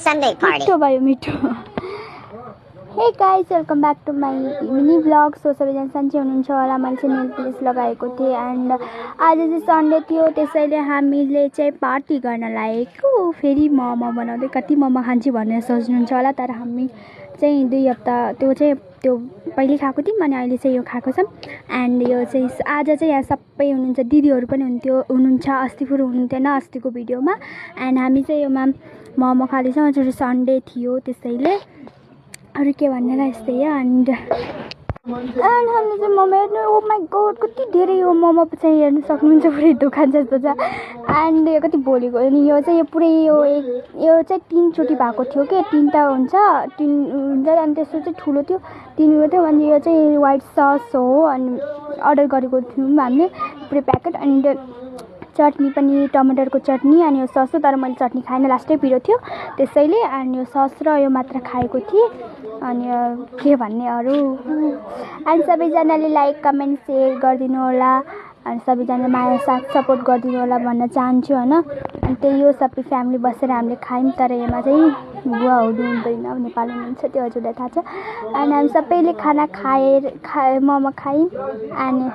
Sunday party. मिठो भयो मिठो hey guys welcome back to my mini blog. So सबैजना सन्चै हुनुहुन्छ होला। मैले चाहिँ नेल पलिस लगाएको थिएँ एन्ड आज चाहिँ सन्डे थियो, त्यसैले हामीले चाहिँ पार्टी गर्न लागेको। फेरि मोमो बनाउँदै कति मोमो खान्छु भनेर सोच्नुहुन्छ होला, तर हामी चाहिँ 2 हप्ता त्यो पहिले खाएको थियौँ अनि अहिले चाहिँ यो खाएको छौँ। एन्ड यो चाहिँ आज चाहिँ यहाँ सबै हुनुहुन्छ, दिदीहरू पनि हुनुहुन्छ, अस्ति फेरि हुनुहुन्थेन अस्तिको भिडियोमा। एन्ड हामी चाहिँ योमा मोमो खाँदैछौँ, आज सन्डे थियो त्यसैले अरू के भन्ने र यस्तै हो। एन्ड हामीले चाहिँ मोमो हेर्नु, ओ माई गड कति धेरै हो मोमो चाहिँ हेर्नु सक्नुहुन्छ, पुरै दोकान जस्तो छ। एन्ड यो कति बोलेको अनि यो चाहिँ पुरै यो चाहिँ 3 चोटि भएको थियो कि 3टा हुन्छ 3 हुन्छ अनि त्यस्तो चाहिँ ठुलो थियो 3 थियो। अनि यो चाहिँ वाइट सस हो अनि अर्डर गरेको थियौँ हामीले पुरै प्याकेट। एन्ड चटनी पनि टमाटरको चटनी अनि यो सस हो, तर मैले चटनी खाएन, लास्टै पिरो थियो त्यसैले। अनि यो सस र यो मात्र खाएको थिएँ। अनि के भन्ने अरू। अनि सबैजनाले लाइक कमेन्ट सेयर गरिदिनु होला अनि सबैजना माया साथ सपोर्ट गरिदिनु होला भन्न चाहन्छु होइन। अनि त्यही हो, सबै फ्यामिली बसेर हामीले खायौँ, तर यसमा चाहिँ बुवा हुँदैन, नेपाली हुनुहुन्छ त्यो हजुरलाई थाहा छ। अनि हामी सबैले खाना मोमो खायौँ। अनि